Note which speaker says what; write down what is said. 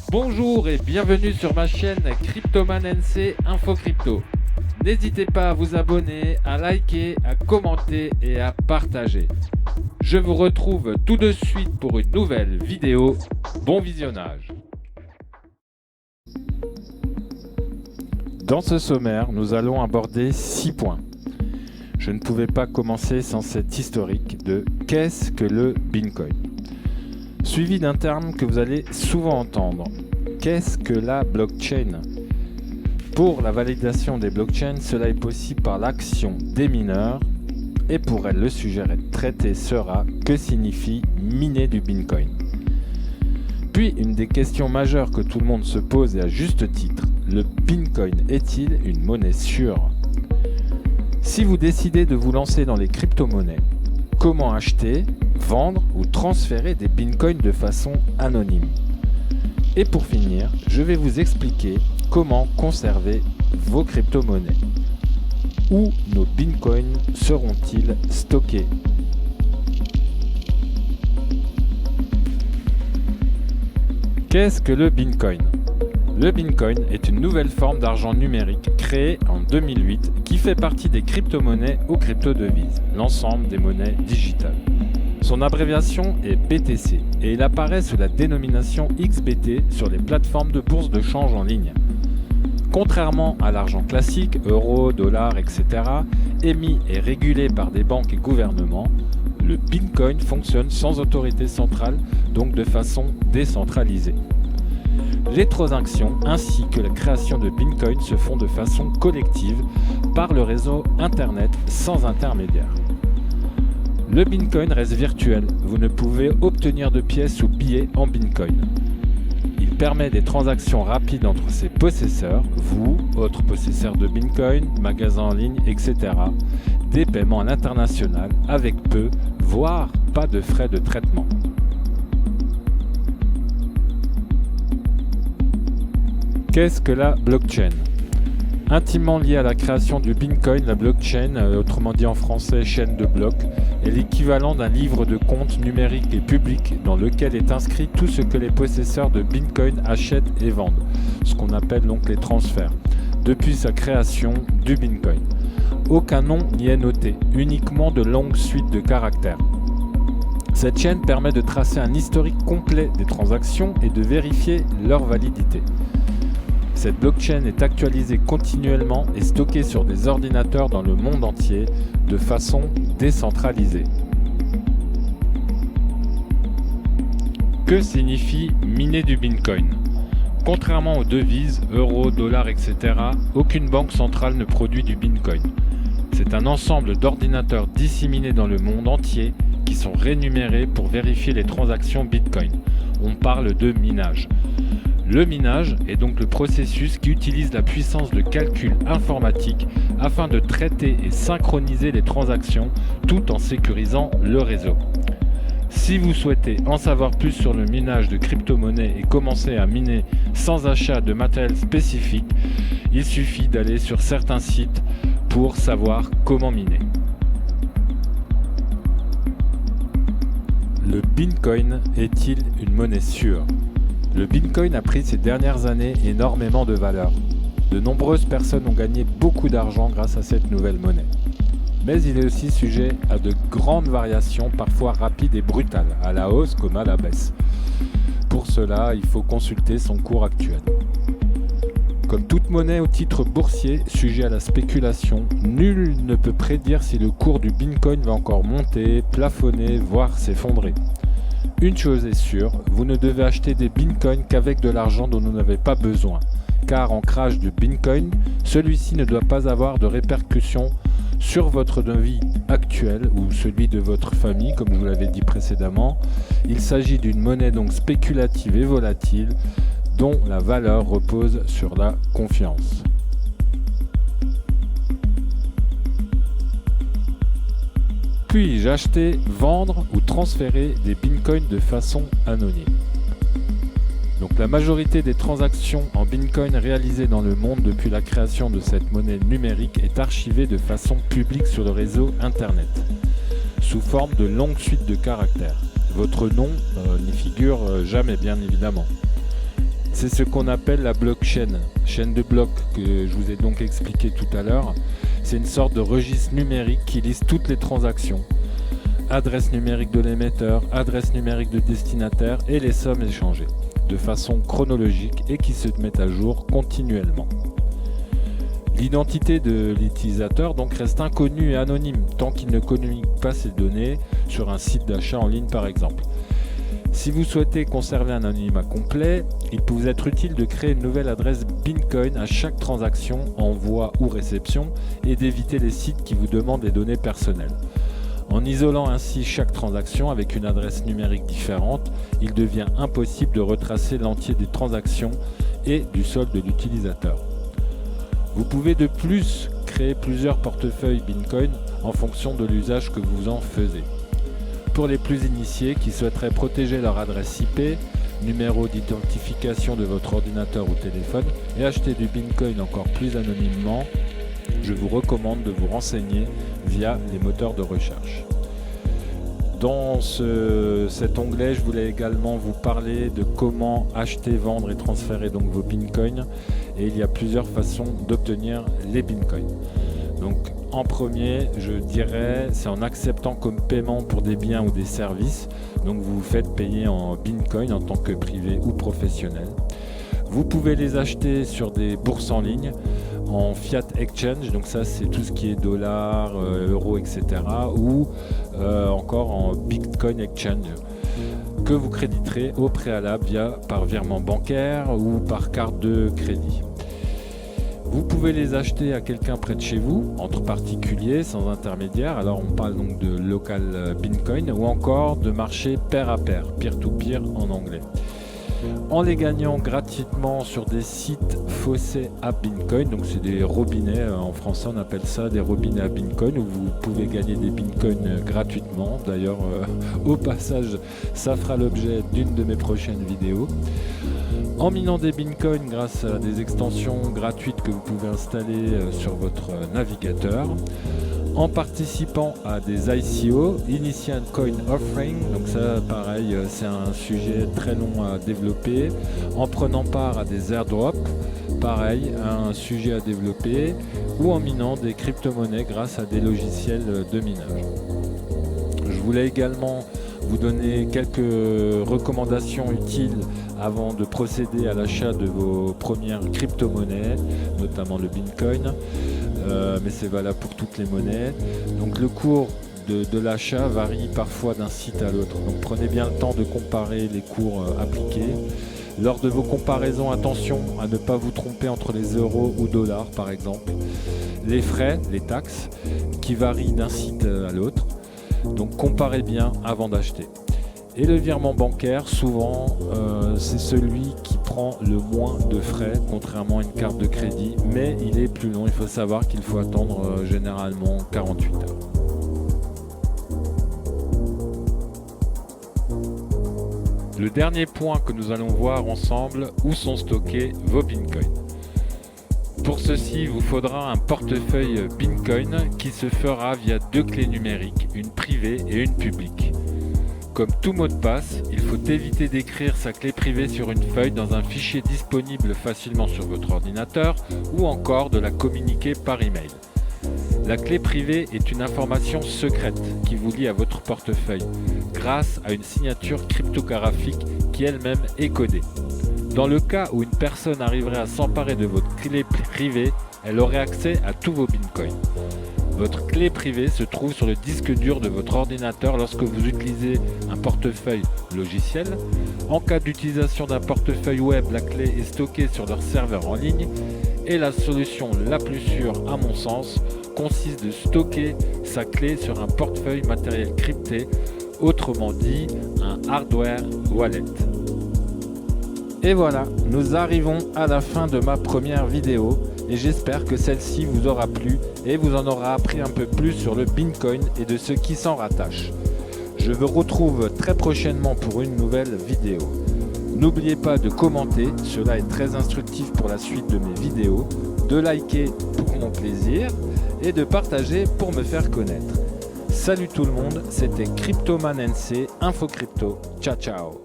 Speaker 1: Bonjour et bienvenue sur ma chaîne Cryptoman NC Info Crypto. N'hésitez pas à vous abonner, à liker, à commenter et à partager. Je vous retrouve tout de suite pour une nouvelle vidéo. Bon visionnage. Dans ce sommaire, nous allons aborder 6 points. Je ne pouvais pas commencer sans cet historique de qu'est-ce que le Bitcoin, suivi d'un terme que vous allez souvent entendre. Qu'est-ce que la blockchain? Pour la validation des blockchains, cela est possible par l'action des mineurs. Et pour elle, le sujet traité sera que signifie miner du Bitcoin. Puis, une des questions majeures que tout le monde se pose et à juste titre, le Bitcoin est-il une monnaie sûre? Si vous décidez de vous lancer dans les crypto-monnaies, comment acheter, vendre ou transférer des bitcoins de façon anonyme? Et pour finir, je vais vous expliquer comment conserver vos crypto-monnaies. Où nos bitcoins seront-ils stockés? Qu'est-ce que le bitcoin? Le bitcoin est une nouvelle forme d'argent numérique créée en 2008 qui fait partie des crypto-monnaies aux crypto-devises, l'ensemble des monnaies digitales. Son abréviation est BTC et il apparaît sous la dénomination XBT sur les plateformes de bourse de change en ligne. Contrairement à l'argent classique, euros, dollars, etc., émis et régulé par des banques et gouvernements, le Bitcoin fonctionne sans autorité centrale, donc de façon décentralisée. Les transactions ainsi que la création de Bitcoin se font de façon collective par le réseau Internet sans intermédiaire. Le Bitcoin reste virtuel, vous ne pouvez obtenir de pièces ou billets en Bitcoin. Il permet des transactions rapides entre ses possesseurs, vous, autres possesseurs de Bitcoin, magasins en ligne, etc., des paiements à l'international avec peu, voire pas de frais de traitement. Qu'est-ce que la blockchain? Intimement liée à la création du Bitcoin, la blockchain, autrement dit en français chaîne de blocs, est l'équivalent d'un livre de compte numérique et public dans lequel est inscrit tout ce que les possesseurs de Bitcoin achètent et vendent, ce qu'on appelle donc les transferts, depuis sa création du Bitcoin. Aucun nom n'y est noté, uniquement de longues suites de caractères. Cette chaîne permet de tracer un historique complet des transactions et de vérifier leur validité. Cette blockchain est actualisée continuellement et stockée sur des ordinateurs dans le monde entier de façon décentralisée. Que signifie miner du Bitcoin? Contrairement aux devises, euros, dollars, etc., aucune banque centrale ne produit du Bitcoin. C'est un ensemble d'ordinateurs disséminés dans le monde entier qui sont rémunérés pour vérifier les transactions Bitcoin. On parle de minage. Le minage est donc le processus qui utilise la puissance de calcul informatique afin de traiter et synchroniser les transactions tout en sécurisant le réseau. Si vous souhaitez en savoir plus sur le minage de crypto-monnaies et commencer à miner sans achat de matériel spécifique, il suffit d'aller sur certains sites pour savoir comment miner. Le Bitcoin est-il une monnaie sûre? Le Bitcoin a pris ces dernières années énormément de valeur. De nombreuses personnes ont gagné beaucoup d'argent grâce à cette nouvelle monnaie. Mais il est aussi sujet à de grandes variations, parfois rapides et brutales, à la hausse comme à la baisse. Pour cela, il faut consulter son cours actuel. Comme toute monnaie au titre boursier, sujet à la spéculation, nul ne peut prédire si le cours du Bitcoin va encore monter, plafonner, voire s'effondrer. Une chose est sûre, vous ne devez acheter des bitcoins qu'avec de l'argent dont vous n'avez pas besoin, car en crash de bitcoin, celui-ci ne doit pas avoir de répercussions sur votre vie actuelle ou celui de votre famille, comme je vous l'avais dit précédemment. Il s'agit d'une monnaie donc spéculative et volatile, dont la valeur repose sur la confiance. Puis-je acheter, vendre ou transférer des bitcoins de façon anonyme? Donc la majorité des transactions en bitcoin réalisées dans le monde depuis la création de cette monnaie numérique est archivée de façon publique sur le réseau Internet, sous forme de longues suites de caractères. Votre nom n'y figure jamais, bien évidemment. C'est ce qu'on appelle la blockchain, chaîne de blocs que je vous ai donc expliqué tout à l'heure. C'est une sorte de registre numérique qui liste toutes les transactions. Adresse numérique de l'émetteur, adresse numérique de destinataire et les sommes échangées, de façon chronologique et qui se met à jour continuellement. L'identité de l'utilisateur donc reste inconnue et anonyme tant qu'il ne communique pas ses données sur un site d'achat en ligne par exemple. Si vous souhaitez conserver un anonymat complet, il peut vous être utile de créer une nouvelle adresse Bitcoin à chaque transaction, envoi ou réception et d'éviter les sites qui vous demandent des données personnelles. En isolant ainsi chaque transaction avec une adresse numérique différente, il devient impossible de retracer l'entier des transactions et du solde de l'utilisateur. Vous pouvez de plus créer plusieurs portefeuilles Bitcoin en fonction de l'usage que vous en faisiez. Pour les plus initiés qui souhaiteraient protéger leur adresse IP, numéro d'identification de votre ordinateur ou téléphone et acheter du Bitcoin encore plus anonymement, je vous recommande de vous renseigner via les moteurs de recherche. Dans cet onglet, je voulais également vous parler de comment acheter, vendre et transférer donc vos Bitcoins. Et il y a plusieurs façons d'obtenir les Bitcoins. Donc en premier, je dirais, c'est en acceptant comme paiement pour des biens ou des services. Donc vous vous faites payer en Bitcoin en tant que privé ou professionnel. Vous pouvez les acheter sur des bourses en ligne, en fiat exchange, donc ça c'est tout ce qui est dollars, euros, etc. Ou encore en Bitcoin exchange, que vous créditerez au préalable par virement bancaire ou par carte de crédit. Vous pouvez les acheter à quelqu'un près de chez vous, entre particuliers, sans intermédiaire. Alors on parle donc de local Bitcoin ou encore de marché pair à pair, peer-to-peer en anglais. En les gagnant gratuitement sur des sites faussés à Bitcoin, donc c'est des robinets, en français on appelle ça des robinets à Bitcoin, où vous pouvez gagner des Bitcoins gratuitement. D'ailleurs, au passage, ça fera l'objet d'une de mes prochaines vidéos. En minant des Bitcoins grâce à des extensions gratuites que vous pouvez installer sur votre navigateur. En participant à des ICO, Initial Coin Offering, donc ça pareil c'est un sujet très long à développer. En prenant part à des airdrops, pareil un sujet à développer. Ou en minant des crypto-monnaies grâce à des logiciels de minage. Je voulais également vous donner quelques recommandations utiles avant de procéder à l'achat de vos premières crypto-monnaies, notamment le Bitcoin, mais c'est valable pour toutes les monnaies. Donc le cours de l'achat varie parfois d'un site à l'autre, donc prenez bien le temps de comparer les cours appliqués. Lors de vos comparaisons, attention à ne pas vous tromper entre les euros ou dollars par exemple. Les frais, les taxes, qui varient d'un site à l'autre. Donc comparez bien avant d'acheter. Et le virement bancaire, souvent, c'est celui qui prend le moins de frais, contrairement à une carte de crédit, mais il est plus long. Il faut savoir qu'il faut attendre généralement 48 heures. Le dernier point que nous allons voir ensemble, où sont stockés vos Bitcoins. Pour ceci, il vous faudra un portefeuille Bitcoin qui se fera via deux clés numériques, une privée et une publique. Comme tout mot de passe, il faut éviter d'écrire sa clé privée sur une feuille dans un fichier disponible facilement sur votre ordinateur ou encore de la communiquer par email. La clé privée est une information secrète qui vous lie à votre portefeuille grâce à une signature cryptographique qui elle-même est codée. Dans le cas où une personne arriverait à s'emparer de votre clé privée, elle aurait accès à tous vos Bitcoins. Votre clé privée se trouve sur le disque dur de votre ordinateur lorsque vous utilisez un portefeuille logiciel. En cas d'utilisation d'un portefeuille web, la clé est stockée sur leur serveur en ligne. Et la solution la plus sûre, à mon sens, consiste de stocker sa clé sur un portefeuille matériel crypté, autrement dit un hardware wallet. Et voilà, nous arrivons à la fin de ma première vidéo et j'espère que celle-ci vous aura plu et vous en aura appris un peu plus sur le Bitcoin et de ce qui s'en rattache. Je vous retrouve très prochainement pour une nouvelle vidéo. N'oubliez pas de commenter, cela est très instructif pour la suite de mes vidéos, de liker pour mon plaisir et de partager pour me faire connaître. Salut tout le monde, c'était CryptomanNC, Info Crypto, ciao ciao.